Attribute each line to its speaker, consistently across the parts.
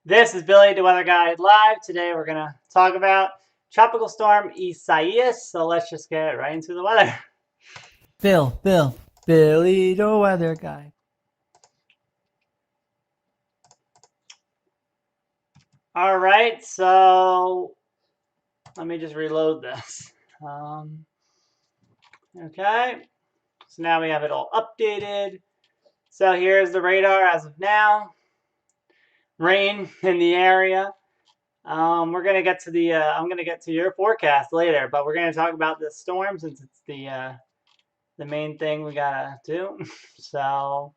Speaker 1: This is Billy, the Weather Guide Live. Today we're going to talk about Tropical Storm Isaias. So let's just get right into the weather.
Speaker 2: Billy, the Weather Guide.
Speaker 1: All right, so let me just reload this. Okay, so now we have it all updated. So here's the radar as of now. Rain in the area. We're gonna get to the. I'm gonna get to your forecast later, but we're gonna talk about this storm since it's the main thing we gotta do. So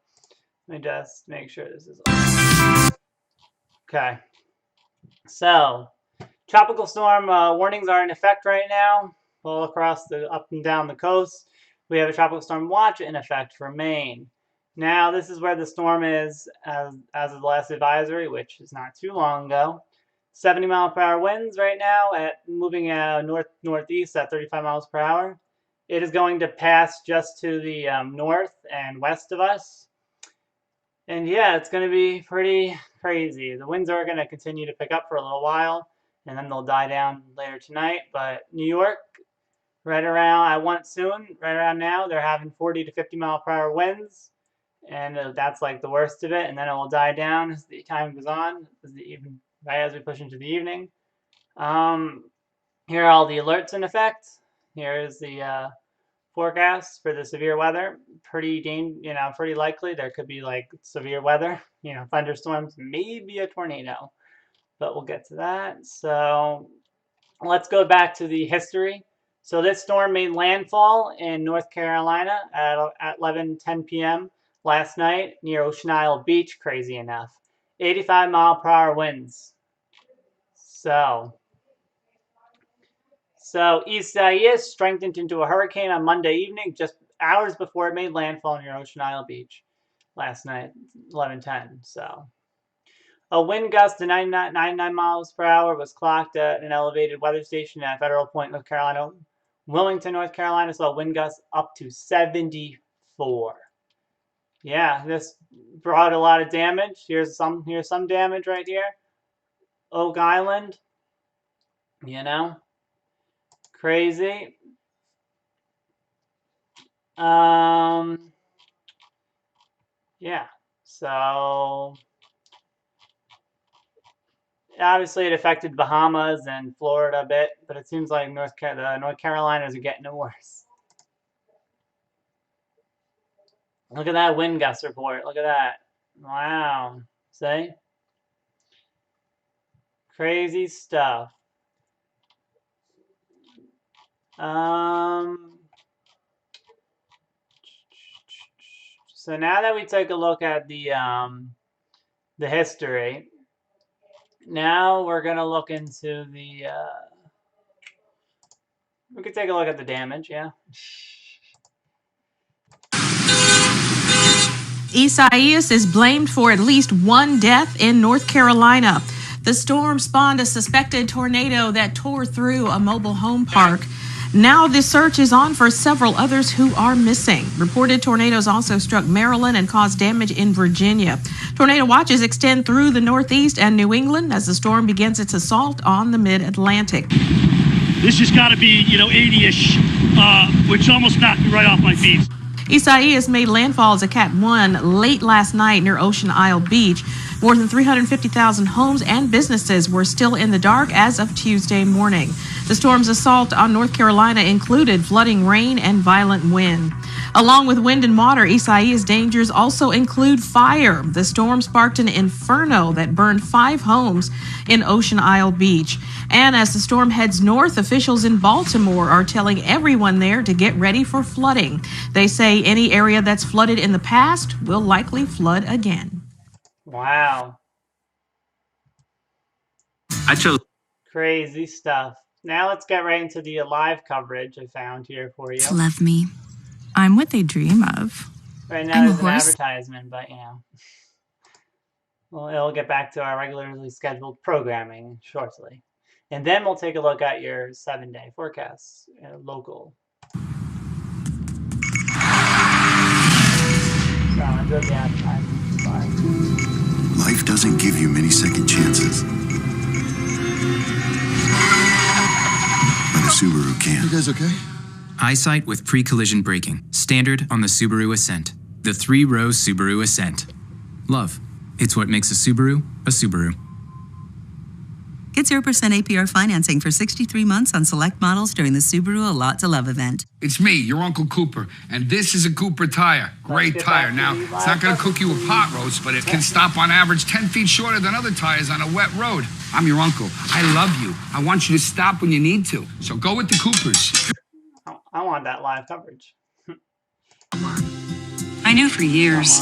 Speaker 1: let me just make sure this is on. Okay. So tropical storm warnings are in effect right now, all across the up and down the coast. We have a tropical storm watch in effect for Maine. Now this is where the storm is as of the last advisory, which is not too long ago. 70-mile-per-hour winds right now at moving northeast at 35 miles per hour. It is going to pass just to the north and west of us. And yeah, it's going to be pretty crazy. The winds are going to continue to pick up for a little while, and then they'll die down later tonight. But New York, right around, I want it soon, right around now, they're having 40 to 50 mile per hour winds. And that's like the worst of it. And then it will die down as the time goes on, right as we push into the evening. Here are all the alerts in effect. Here's the forecast for the severe weather. Pretty likely there could be like severe weather, thunderstorms, maybe a tornado, but we'll get to that. So let's go back to the history. So this storm made landfall in North Carolina at 11:10 p.m. last night near Ocean Isle Beach, crazy enough. 85-mile-per-hour winds. So Isaias strengthened into a hurricane on Monday evening, just hours before it made landfall near Ocean Isle Beach last night, 11:10. So a wind gust to 99 miles per hour was clocked at an elevated weather station at Federal Point, North Carolina. Wilmington, North Carolina saw wind gusts up to 74. Yeah, this brought a lot of damage. Here's some damage right here. Oak Island, crazy. Yeah, so obviously it affected Bahamas and Florida a bit, but it seems like North Carolinas are getting it worse. Look at that wind gust report. Look at that. Wow. See? Crazy stuff. So now that we take a look at the history, now we're gonna look into the. We could take a look at the damage. Yeah.
Speaker 3: Isaias is blamed for at least one death in North Carolina. The storm spawned a suspected tornado that tore through a mobile home park. Now the search is on for several others who are missing. Reported tornadoes also struck Maryland and caused damage in Virginia. Tornado watches extend through the Northeast and New England as the storm begins its assault on the Mid-Atlantic.
Speaker 4: This has got to be, 80-ish, which almost knocked me right off my feet.
Speaker 3: Isaias made landfall as a Cat 1 late last night near Ocean Isle Beach. More than 350,000 homes and businesses were still in the dark as of Tuesday morning. The storm's assault on North Carolina included flooding, rain, and violent wind. Along with wind and water, Isaias' dangers also include fire. The storm sparked an inferno that burned 5 homes in Ocean Isle Beach. And as the storm heads north, officials in Baltimore are telling everyone there to get ready for flooding. They say any area that's flooded in the past will likely flood again.
Speaker 1: Wow.
Speaker 5: I chose
Speaker 1: crazy stuff. Now let's get right into the live coverage I found here for you.
Speaker 6: Love me. I'm what they dream of.
Speaker 1: Right now there's an advertisement, but well, it'll get back to our regularly scheduled programming shortly. And then we'll take a look at your 7-day forecasts, local. So enjoy the advertisement. Bye.
Speaker 7: Life doesn't
Speaker 5: doesn't give you many second chances. But a Subaru can.
Speaker 7: You guys okay?
Speaker 8: Eyesight with pre-collision braking. Standard on the Subaru Ascent. The 3-row Subaru Ascent. Love. It's what makes a Subaru a Subaru.
Speaker 9: Get 0% APR financing for 63 months on select models during the Subaru A Lot to Love event.
Speaker 10: It's me, your Uncle Cooper, and this is a Cooper tire. Great tire. Now, it's not going to cook you a pot roast, but it can stop on average 10 feet shorter than other tires on a wet road. I'm your uncle. I love you. I want you to stop when you need to. So go with the Coopers.
Speaker 1: I want that live coverage.
Speaker 9: I knew for years.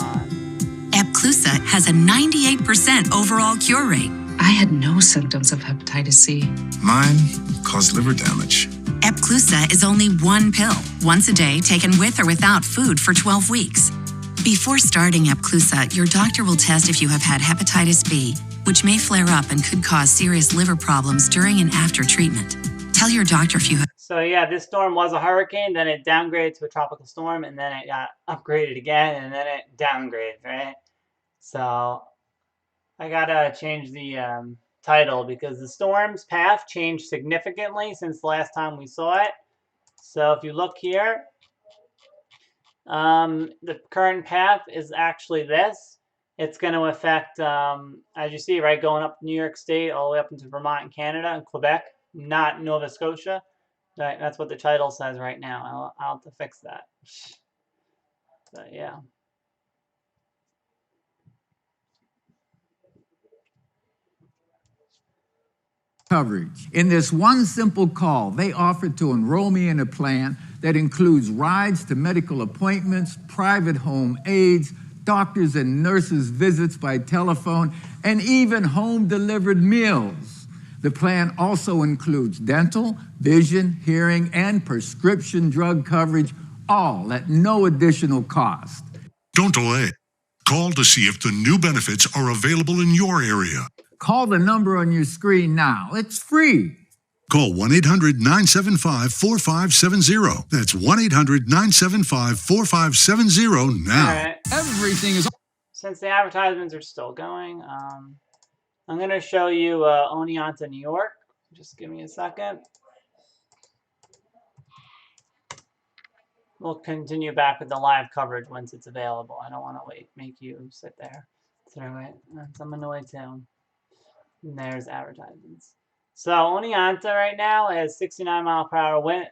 Speaker 9: Epclusa has a 98% overall cure rate.
Speaker 11: I had no symptoms of hepatitis C.
Speaker 5: Mine caused liver damage.
Speaker 9: Epclusa is only one pill, once a day, taken with or without food for 12 weeks. Before starting Epclusa, your doctor will test if you have had hepatitis B, which may flare up and could cause serious liver problems during and after treatment. Tell your doctor if you have...
Speaker 1: So yeah, this storm was a hurricane, then it downgraded to a tropical storm, and then it got upgraded again, and then it downgraded, right? So I gotta change the title because the storm's path changed significantly since the last time we saw it. So if you look here, the current path is actually this. It's going to affect, as you see, right, going up New York State all the way up into Vermont and Canada and Quebec, not Nova Scotia. Right, that's what the title says right now. I'll have to fix that. But yeah.
Speaker 12: Coverage. In this one simple call, they offered to enroll me in a plan that includes rides to medical appointments, private home aides, doctors and nurses' visits by telephone, and even home-delivered meals. The plan also includes dental, vision, hearing, and prescription drug coverage, all at no additional cost.
Speaker 13: Don't delay. Call to see if the new benefits are available in your area.
Speaker 12: Call the number on your screen now. It's free.
Speaker 13: Call 1-800-975-4570. That's 1-800-975-4570 now.
Speaker 1: All right.
Speaker 10: Everything is...
Speaker 1: Since the advertisements are still going, I'm going to show you Oneonta, New York. Just give me a second. We'll continue back with the live coverage once it's available. I don't want to make you sit there through it. I'm annoyed too. And there's advertisements. So Oneonta right now has 69 mile per hour wind.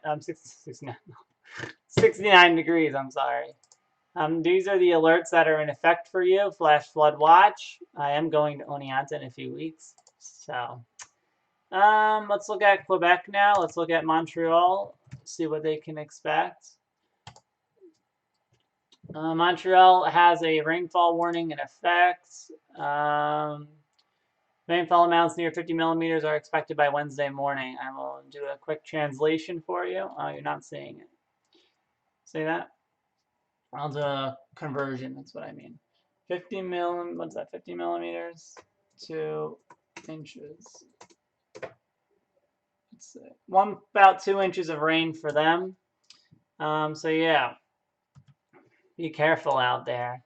Speaker 1: 69 degrees. I'm sorry. These are the alerts that are in effect for you. Flash flood watch. I am going to Oneonta in a few weeks. So let's look at Quebec now. Let's look at Montreal. See what they can expect. Montreal has a rainfall warning in effect. Rainfall amounts near 50 millimeters are expected by Wednesday morning. I will do a quick translation for you. Oh, you're not seeing it. See that? I'll do a conversion. That's what I mean. 50 millimeters to inches. Let's see. About 2 inches of rain for them. So yeah, be careful out there.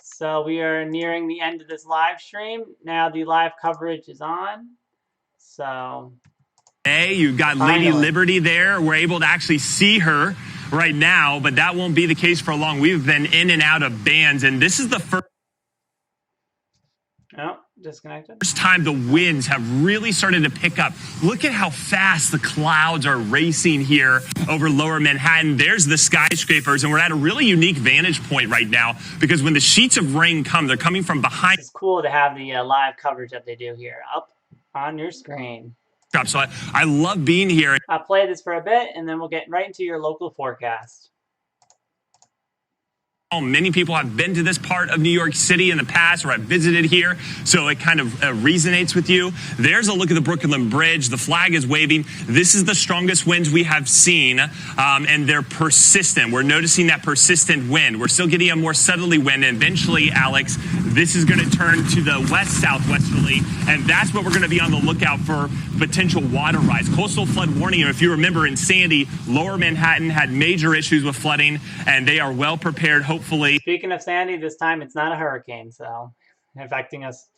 Speaker 1: So we are nearing the end of this live stream. Now the live coverage is on. So
Speaker 14: hey, you've got Lady Liberty there. We're able to actually see her right now, but that won't be the case for long. We've been in and out of bands, and this is the first
Speaker 1: disconnected.
Speaker 14: First time the winds have really started to pick up. Look at how fast the clouds are racing here over lower Manhattan. There's the skyscrapers, and we're at a really unique vantage point right now because when the sheets of rain come, they're coming from behind.
Speaker 1: It's cool to have the live coverage that they do here up on your screen.
Speaker 14: So I love being here.
Speaker 1: I'll play this for a bit, and then we'll get right into your local forecast.
Speaker 14: Many people have been to this part of New York City in the past or have visited here, so it kind of resonates with you. There's a look at the Brooklyn Bridge. The flag is waving. This is the strongest winds we have seen, and they're persistent. We're noticing that persistent wind. We're still getting a more southerly wind, and eventually, Alex, this is going to turn to the west-southwesterly, and that's what we're going to be on the lookout for, potential water rise. Coastal flood warning. If you remember in Sandy, lower Manhattan had major issues with flooding, and they are well prepared, hopefully.
Speaker 1: Speaking of Sandy, this time it's not a hurricane, so affecting us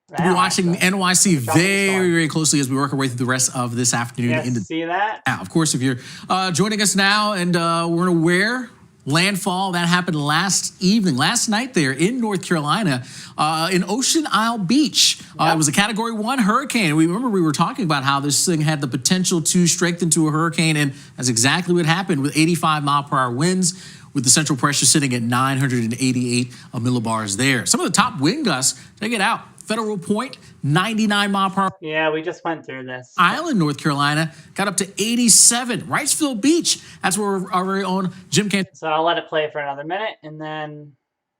Speaker 7: We're watching NYC very, very closely as we work our way through the rest of this afternoon.
Speaker 1: Yes, see that?
Speaker 7: Now, of course, if you're joining us now and we're aware, landfall that happened last night there in North Carolina, in Ocean Isle Beach. It was a Category 1 hurricane. We were talking about how this thing had the potential to strengthen to a hurricane, and that's exactly what happened with 85-mile-per-hour winds, with the central pressure sitting at 988 millibars there. Some of the top wind gusts, check it out. Federal Point, 99 mile per hour.
Speaker 1: Yeah, we just went through this.
Speaker 7: Island, North Carolina, got up to 87. Wrightsville Beach, that's where our very own Jim Can.
Speaker 1: So I'll let it play for another minute, and then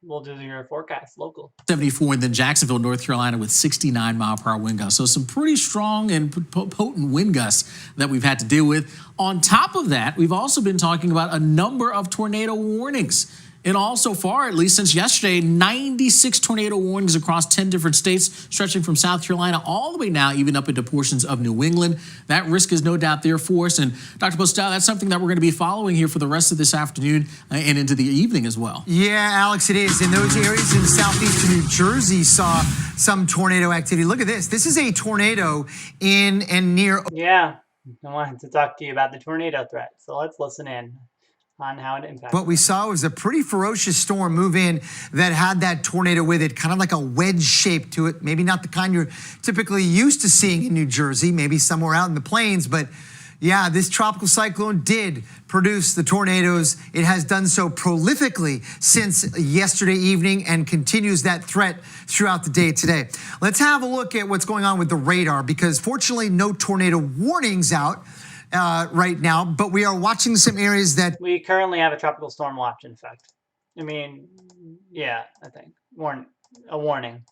Speaker 1: we'll do your forecast local.
Speaker 7: 74, and then Jacksonville, North Carolina, with 69 mile per hour wind gusts. So some pretty strong and potent wind gusts that we've had to deal with. On top of that, we've also been talking about a number of tornado warnings. And all so far, at least since yesterday, 96 tornado warnings across 10 different states, stretching from South Carolina all the way now, even up into portions of New England. That risk is no doubt there for us. And Dr. Postel, that's something that we're going to be following here for the rest of this afternoon and into the evening as well.
Speaker 15: Yeah, Alex, it is. In those areas in southeastern New Jersey saw some tornado activity. Look at this. This is a tornado in and near.
Speaker 1: Yeah, I wanted to talk to you about the tornado threat. So let's listen in on how it impacts.
Speaker 15: What we saw was a pretty ferocious storm move in that had that tornado with it, kind of like a wedge shape to it. Maybe not the kind you're typically used to seeing in New Jersey, maybe somewhere out in the plains, but yeah, this tropical cyclone did produce the tornadoes. It has done so prolifically since yesterday evening and continues that threat throughout the day today. Let's have a look at what's going on with the radar, because fortunately no tornado warnings out right now, but we are watching some areas that
Speaker 1: we currently have a tropical storm watch in effect. I mean, yeah, I think a warning.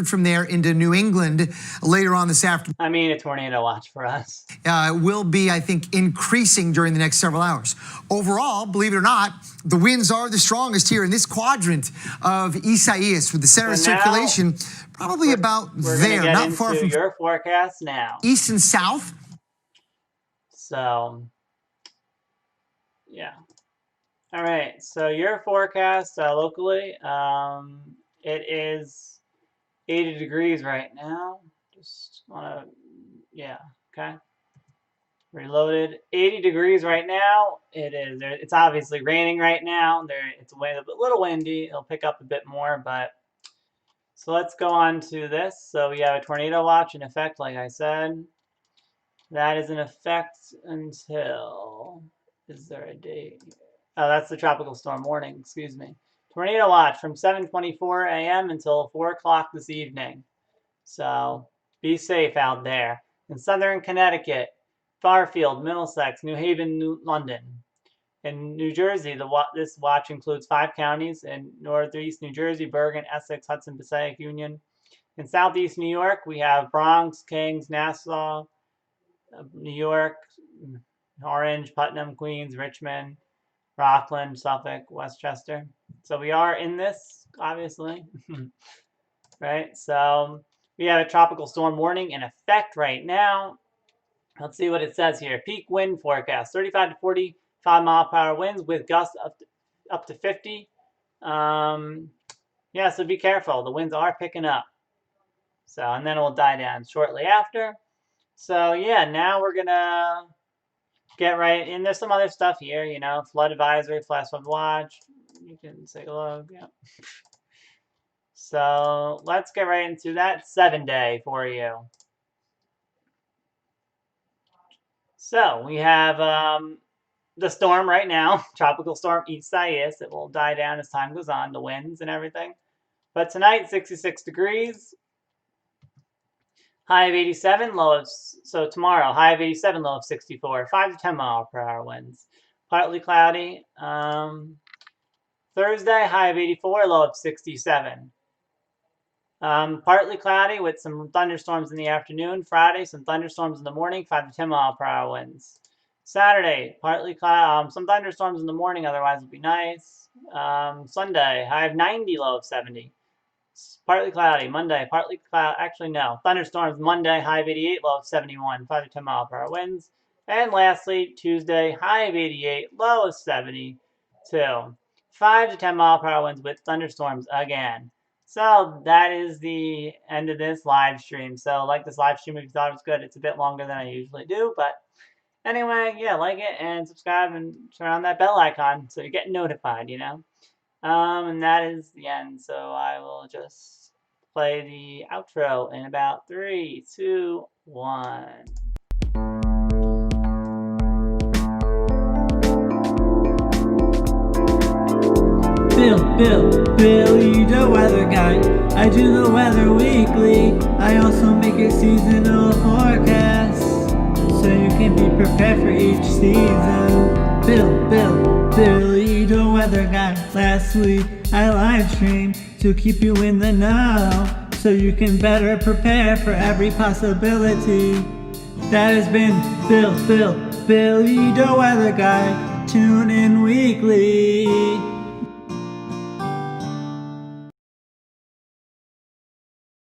Speaker 15: From there into New England later on this afternoon.
Speaker 1: I mean, a tornado watch for us.
Speaker 15: Will be, I think, increasing during the next several hours. Overall, believe it or not, the winds are the strongest here in this quadrant of Isaias, with the center of circulation probably about there, not far from
Speaker 1: your forecast now.
Speaker 15: East and south.
Speaker 1: So, yeah. All right. So your forecast locally, it is 80 degrees right now. Just want to, yeah. Okay. Reloaded. 80 degrees right now. It is. It's obviously raining right now. It's a little windy. It'll pick up a bit more, but. So let's go on to this. So we have a tornado watch in effect, like I said. That is in effect until, is there a date? Oh, that's the tropical storm warning, excuse me. Tornado watch from 7:24 a.m. until 4 o'clock this evening. So be safe out there. In southern Connecticut, Fairfield, Middlesex, New Haven, London. In New Jersey, this watch includes 5 counties in northeast New Jersey, Bergen, Essex, Hudson, Passaic, Union. In southeast New York, we have Bronx, Kings, Nassau, New York, Orange, Putnam, Queens, Richmond, Rockland, Suffolk, Westchester. So we are in this, obviously, right? So we have a tropical storm warning in effect right now. Let's see what it says here. Peak wind forecast, 35 to 45 mile per hour winds with gusts up to 50. Yeah, so be careful. The winds are picking up. So, and then it will die down shortly after. So yeah, now we're gonna get right in. There's some other stuff here, you know, flood advisory, flash flood watch. You can take a look. Yeah. So let's get right into that 7-day for you. So we have the storm right now, Tropical Storm Isaias. It will die down as time goes on, the winds and everything. But tonight, 66 degrees. High of 87, low of, so tomorrow, high of 87, low of 64, 5 to 10 mile per hour winds. Partly cloudy. Thursday, high of 84, low of 67. Partly cloudy with some thunderstorms in the afternoon. Friday, some thunderstorms in the morning, 5 to 10 mile per hour winds. Saturday, partly cloudy, some thunderstorms in the morning, otherwise it'll be nice. Sunday, high of 90, low of 70. Partly cloudy. Monday, partly cloud. Actually, no. Thunderstorms Monday, high of 88, low of 71, 5 to 10 mile per hour winds. And lastly, Tuesday, high of 88, low of 72, 5 to 10 mile per hour winds with thunderstorms again. So that is the end of this live stream. So like this live stream if you thought it was good. It's a bit longer than I usually do, but anyway, yeah, like it and subscribe and turn on that bell icon so you get notified, you know. And that is the end. So I will just play the outro in about 3, 2, 1.
Speaker 2: Billy, the weather guy. I do the weather weekly. I also make a seasonal forecast, so you can be prepared for each season. Billy, the weather guy. Lastly, I live stream to keep you in the know, so you can better prepare for every possibility. That has been Billy, the weather guy. Tune in weekly.